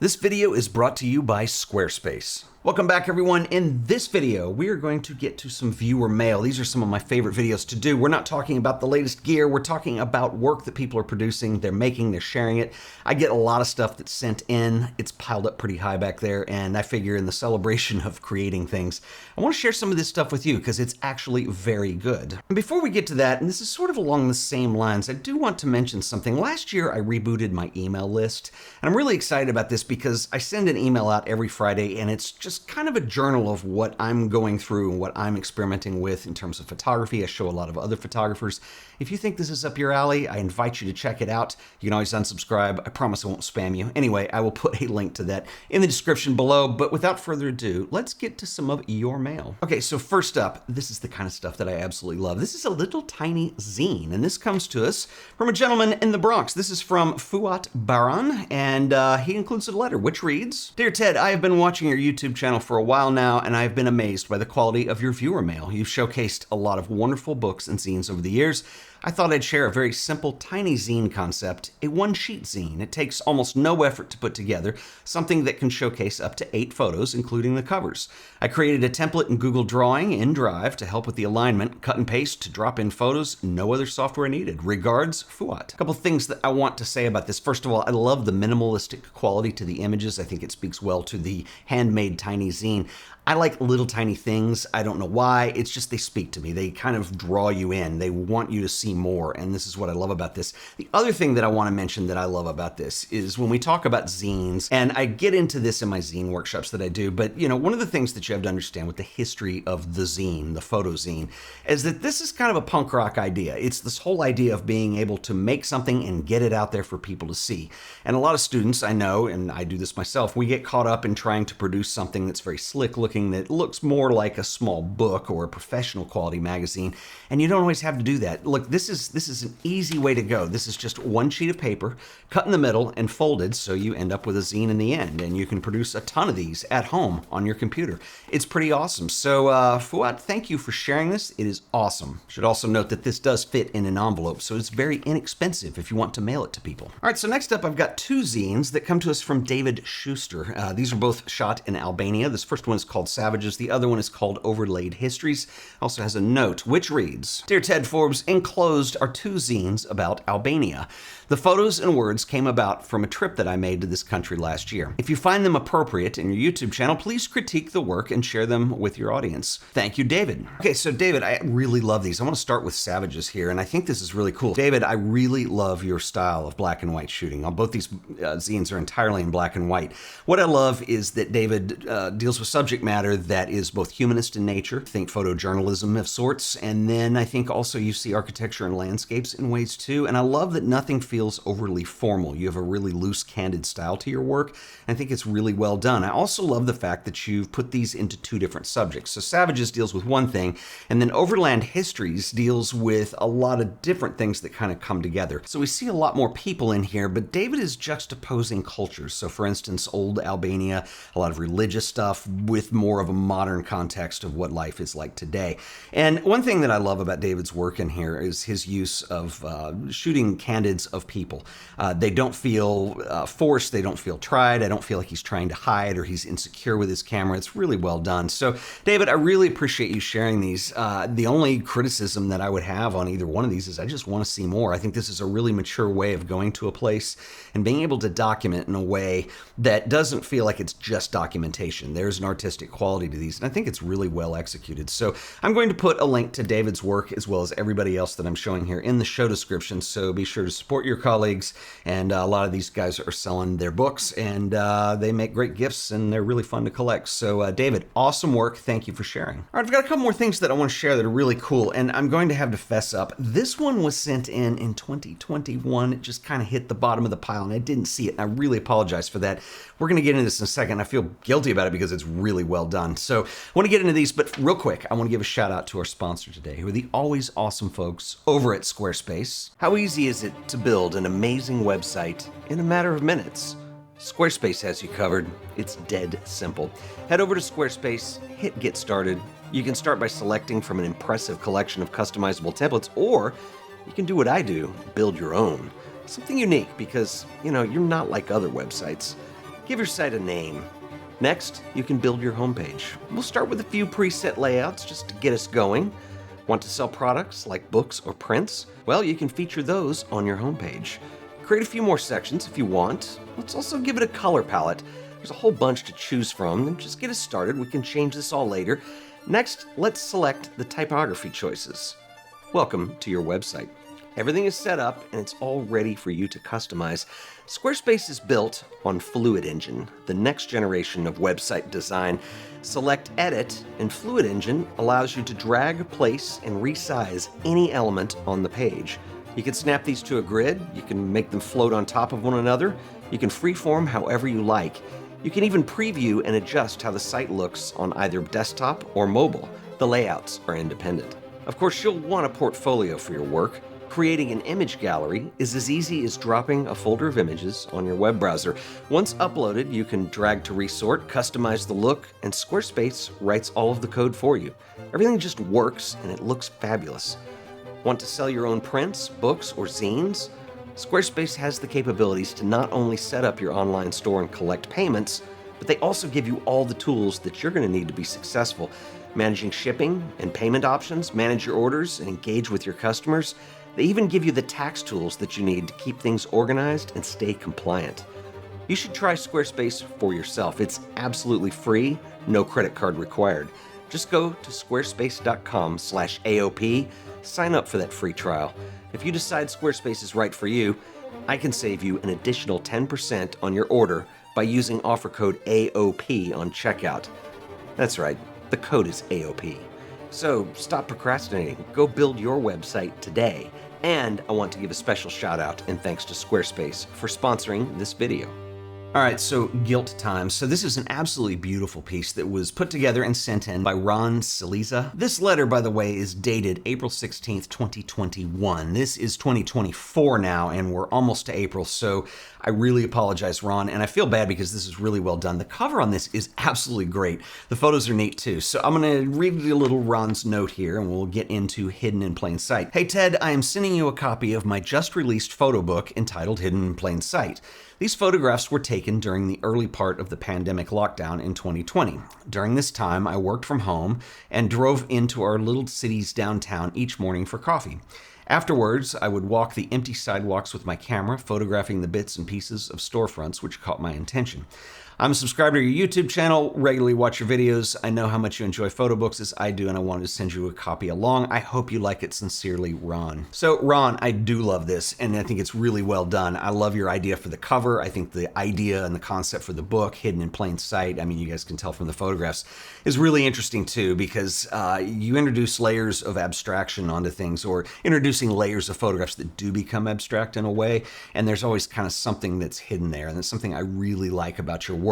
This video is brought to you by Squarespace. Welcome back, everyone. In this video, we are going to get to some viewer mail. These are some of my favorite videos to do. We're not talking about the latest gear. We're talking about work that people are producing, they're making, they're sharing it. I get a lot of stuff that's sent in. It's piled up pretty high back there, and I figure in the celebration of creating things, I want to share some of this stuff with you because it's actually very good. And before we get to that, and this is sort of along the same lines, I do want to mention something. Last year, I rebooted my email list, and I'm really excited about this because I send an email out every Friday, and it's just kind of a journal of what I'm going through and what I'm experimenting with in terms of photography. I show a lot of other photographers. If you think this is up your alley, I invite you to check it out. You can always unsubscribe. I promise I won't spam you. Anyway, I will put a link to that in the description below, but without further ado, let's get to some of your mail. Okay, so first up, this is the kind of stuff that I absolutely love. This is a little tiny zine, and this comes to us from a gentleman in the Bronx. This is from Fuat Baran, and he includes a letter which reads, "Dear Ted, I have been watching your YouTube channel for a while now, and I have been amazed by the quality of your viewer mail. You've showcased a lot of wonderful books and zines over the years. I thought I'd share a very simple, tiny zine concept, a one-sheet zine. It takes almost no effort to put together, something that can showcase up to 8 photos, including the covers. I created a template in Google Drawing in Drive to help with the alignment, cut and paste to drop in photos, no other software needed. Regards, Fuat." A couple things that I want to say about this. First of all, I love the minimalistic quality to the images. I think it speaks well to the handmade tiny zine. I like little tiny things. I don't know why. It's just they speak to me. They kind of draw you in. They want you to see more, and this is what I love about this. The other thing that I want to mention that I love about this is when we talk about zines, and I get into this in my zine workshops that I do, but one of the things that you have to understand with the history of the zine, the photo zine, is that this is kind of a punk rock idea. It's this whole idea of being able to make something and get it out there for people to see. And a lot of students I know, and I do this myself, we get caught up in trying to produce something that's very slick looking, that looks more like a small book or a professional quality magazine, and you don't always have to do that. Look, this is an easy way to go. This is just one sheet of paper, cut in the middle and folded, so you end up with a zine in the end, and you can produce a ton of these at home on your computer. It's pretty awesome. So, Fuat, thank you for sharing this. It is awesome. Should also note that this does fit in an envelope, so it's very inexpensive if you want to mail it to people. All right, so next up, I've got 2 zines that come to us from David Shuster. These are both shot in Albania. This first one is called Savages. The other one is called Overlaid Histories. Also has a note which reads, "Dear Ted, Forbes, enclosed are 2 zines about Albania. The photos and words came about from a trip that I made to this country last year. If you find them appropriate in your YouTube channel, please critique the work and share them with your audience. Thank you, David." Okay, so David, I really love these. I want to start with Savages here, and I think this is really cool. David, I really love your style of black and white shooting. Both these zines are entirely in black and white. What I love is that David deals with subject matter that is both humanist in nature, think photojournalism of sorts, and then I think also you see architecture and landscapes in ways too, and I love that nothing feels overly formal. You have a really loose, candid style to your work, and I think it's really well done. I also love the fact that you've put these into 2 different subjects. So Savages deals with one thing, and then Overland Histories deals with a lot of different things that kind of come together. So we see a lot more people in here, but David is juxtaposing cultures. So for instance, old Albania, a lot of religious stuff with more of a modern context of what life is like today. And one thing that I love about David's work in here is his use of shooting candids of people. They don't feel forced, they don't feel tried, I don't feel like he's trying to hide or he's insecure with his camera. It's really well done. So David, I really appreciate you sharing these. The only criticism that I would have on either one of these is I just want to see more. I think this is a really mature way of going to a place and being able to document in a way that doesn't feel like it's just documentation. There's an artistic quality to these, and I think it's really well executed. So I'm going to put a link to David's work as well as everybody else that I'm showing here in the show description, so be sure to support your colleagues, and a lot of these guys are selling their books, and they make great gifts, and they're really fun to collect. So David, awesome work. Thank you for sharing. All right, I've got a couple more things that I want to share that are really cool, and I'm going to have to fess up. This one was sent in 2021. It just kind of hit the bottom of the pile, and I didn't see it, and I really apologize for that. We're going to get into this in a second. I feel guilty about it because it's really well done. So I want to get into these, but real quick, I want to give a shout out to our sponsor today, who are the always awesome folks over at Squarespace. How easy is it to build an amazing website in a matter of minutes? Squarespace has you covered. It's dead simple. Head over to Squarespace, hit get started. You can start by selecting from an impressive collection of customizable templates, or you can do what I do, build your own. Something unique because, you're not like other websites. Give your site a name. Next, you can build your homepage. We'll start with a few preset layouts just to get us going. Want to sell products like books or prints? Well, you can feature those on your homepage. Create a few more sections if you want. Let's also give it a color palette. There's a whole bunch to choose from, and just get us started. We can change this all later. Next, let's select the typography choices. Welcome to your website. Everything is set up and it's all ready for you to customize. Squarespace is built on Fluid Engine, the next generation of website design. Select Edit, and Fluid Engine allows you to drag, place, and resize any element on the page. You can snap these to a grid, you can make them float on top of one another, you can freeform however you like. You can even preview and adjust how the site looks on either desktop or mobile. The layouts are independent. Of course, you'll want a portfolio for your work. Creating an image gallery is as easy as dropping a folder of images on your web browser. Once uploaded, you can drag to resort, customize the look, and Squarespace writes all of the code for you. Everything just works and it looks fabulous. Want to sell your own prints, books, or zines? Squarespace has the capabilities to not only set up your online store and collect payments, but they also give you all the tools that you're going to need to be successful. Managing shipping and payment options, manage your orders, and engage with your customers. They even give you the tax tools that you need to keep things organized and stay compliant. You should try Squarespace for yourself. It's absolutely free, no credit card required. Just go to squarespace.com/AOP, sign up for that free trial. If you decide Squarespace is right for you, I can save you an additional 10% on your order by using offer code AOP on checkout. That's right, the code is AOP. So stop procrastinating, go build your website today. And I want to give a special shout out and thanks to Squarespace for sponsoring this video. All right, so guilt time. So this is an absolutely beautiful piece that was put together and sent in by Celiza. This letter, by the way, is dated April 16th, 2021. This is 2024 now, and we're almost to April, so I really apologize, Ron, and I feel bad because this is really well done. The cover on this is absolutely great. The photos are neat too. So I'm gonna read a little Ron's note here, and we'll get into Hidden in Plain Sight. Hey Ted, I am sending you a copy of my just released photo book entitled Hidden in Plain Sight. These photographs were taken during the early part of the pandemic lockdown in 2020. During this time, I worked from home and drove into our little city's downtown each morning for coffee. Afterwards, I would walk the empty sidewalks with my camera, photographing the bits and pieces of storefronts which caught my attention. I'm a subscriber to your YouTube channel, regularly watch your videos. I know how much you enjoy photo books as I do, and I wanted to send you a copy along. I hope you like it. Sincerely, Ron. So Ron, I do love this, and I think it's really well done. I love your idea for the cover. I think the idea and the concept for the book, Hidden in Plain Sight, I mean, you guys can tell from the photographs, is really interesting too, because you introduce layers of abstraction onto things, or introducing layers of photographs that do become abstract in a way, and there's always kind of something that's hidden there, and that's something I really like about your work.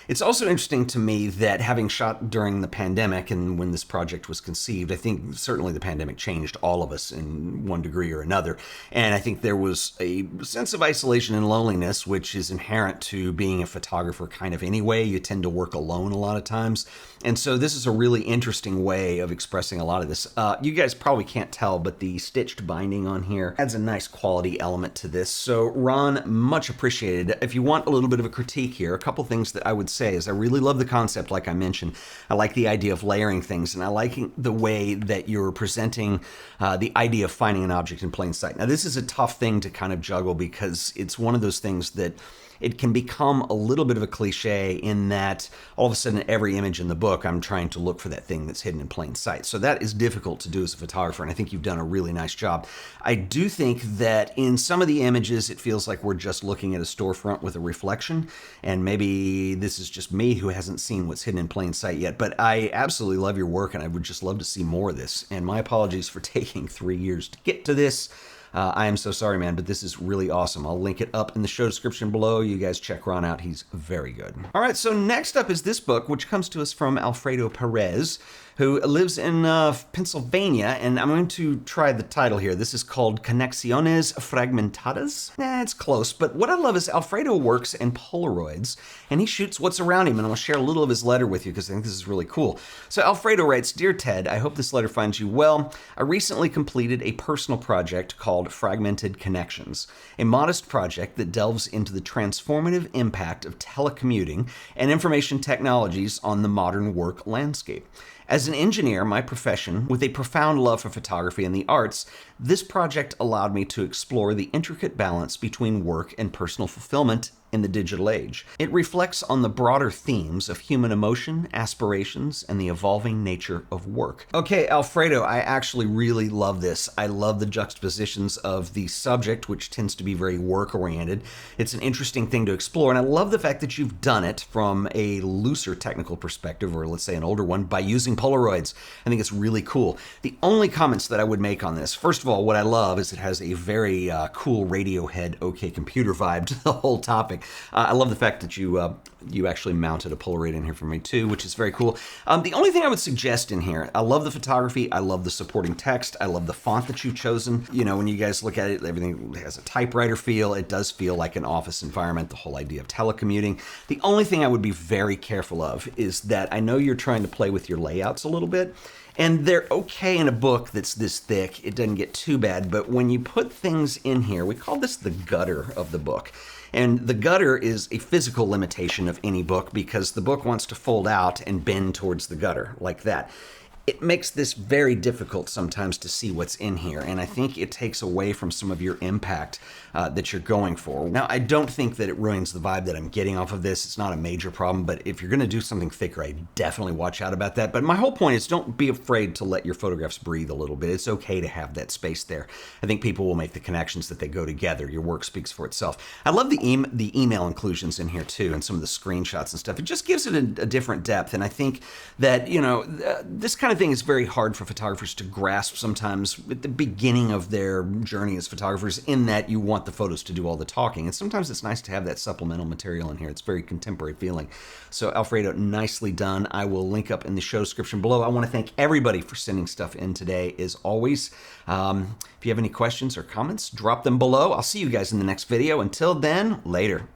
It's also interesting to me that having shot during the pandemic and when this project was conceived, I think certainly the pandemic changed all of us in one degree or another. And I think there was a sense of isolation and loneliness, which is inherent to being a photographer kind of anyway. You tend to work alone a lot of times. And so this is a really interesting way of expressing a lot of this. You guys probably can't tell, but the stitched binding on here adds a nice quality element to this. So Ron, much appreciated. If you want a little bit of a critique here, a couple things that I would say is I really love the concept, like I mentioned. I like the idea of layering things, and I like the way that you're presenting the idea of finding an object in plain sight. Now, this is a tough thing to kind of juggle because it's one of those things that it can become a little bit of a cliche in that all of a sudden every image in the book, I'm trying to look for that thing that's hidden in plain sight. So that is difficult to do as a photographer, and I think you've done a really nice job. I do think that in some of the images, it feels like we're just looking at a storefront with a reflection, and maybe this is just me who hasn't seen what's hidden in plain sight yet, but I absolutely love your work, and I would just love to see more of this. And my apologies for taking 3 years to get to this. I am so sorry, man, but this is really awesome. I'll link it up in the show description below. You guys check Ron out. He's very good. All right, so next up is this book, which comes to us from Alfredo Perez, who lives in Pennsylvania, and I'm going to try the title here. This is called Conexiones Fragmentadas. It's close, but what I love is Alfredo works in Polaroids, and he shoots what's around him, and I'll share a little of his letter with you because I think this is really cool. So Alfredo writes, "Dear Ted, I hope this letter finds you well. I recently completed a personal project called Fragmented Connections, a modest project that delves into the transformative impact of telecommuting and information technologies on the modern work landscape. As an engineer, my profession, with a profound love for photography and the arts, this project allowed me to explore the intricate balance between work and personal fulfillment in the digital age. It reflects on the broader themes of human emotion, aspirations, and the evolving nature of work." Okay, Alfredo, I actually really love this. I love the juxtapositions of the subject, which tends to be very work-oriented. It's an interesting thing to explore, and I love the fact that you've done it from a looser technical perspective, or let's say an older one, by using Polaroids. I think it's really cool. The only comments that I would make on this, first of all, what I love is it has a very cool Radiohead OK Computer vibe to the whole topic. I love the fact that you actually mounted a Polaroid in here for me too, which is very cool. The only thing I would suggest in here, I love the photography, I love the supporting text, I love the font that you've chosen. You know, when you guys look at it, everything has a typewriter feel. It does feel like an office environment, the whole idea of telecommuting. The only thing I would be very careful of is that I know you're trying to play with your layouts a little bit, and they're okay in a book that's this thick. It doesn't get too bad, but when you put things in here, we call this the gutter of the book. And the gutter is a physical limitation of any book because the book wants to fold out and bend towards the gutter like that. It makes this very difficult sometimes to see what's in here, and I think it takes away from some of your impact that you're going for. Now, I don't think that it ruins the vibe that I'm getting off of this. It's not a major problem, but if you're going to do something thicker, I definitely watch out about that. But my whole point is don't be afraid to let your photographs breathe a little bit. It's okay to have that space there. I think people will make the connections that they go together. Your work speaks for itself. I love the email inclusions in here too, and some of the screenshots and stuff. It just gives it a different depth, and I think that, you know, this kind of thing is very hard for photographers to grasp sometimes at the beginning of their journey as photographers, in that you want the photos to do all the talking. And sometimes it's nice to have that supplemental material in here. It's very contemporary feeling. So Alfredo, nicely done. I will link up in the show description below. I want to thank everybody for sending stuff in today, as always. If you have any questions or comments, drop them below. I'll see you guys in the next video. Until then, later.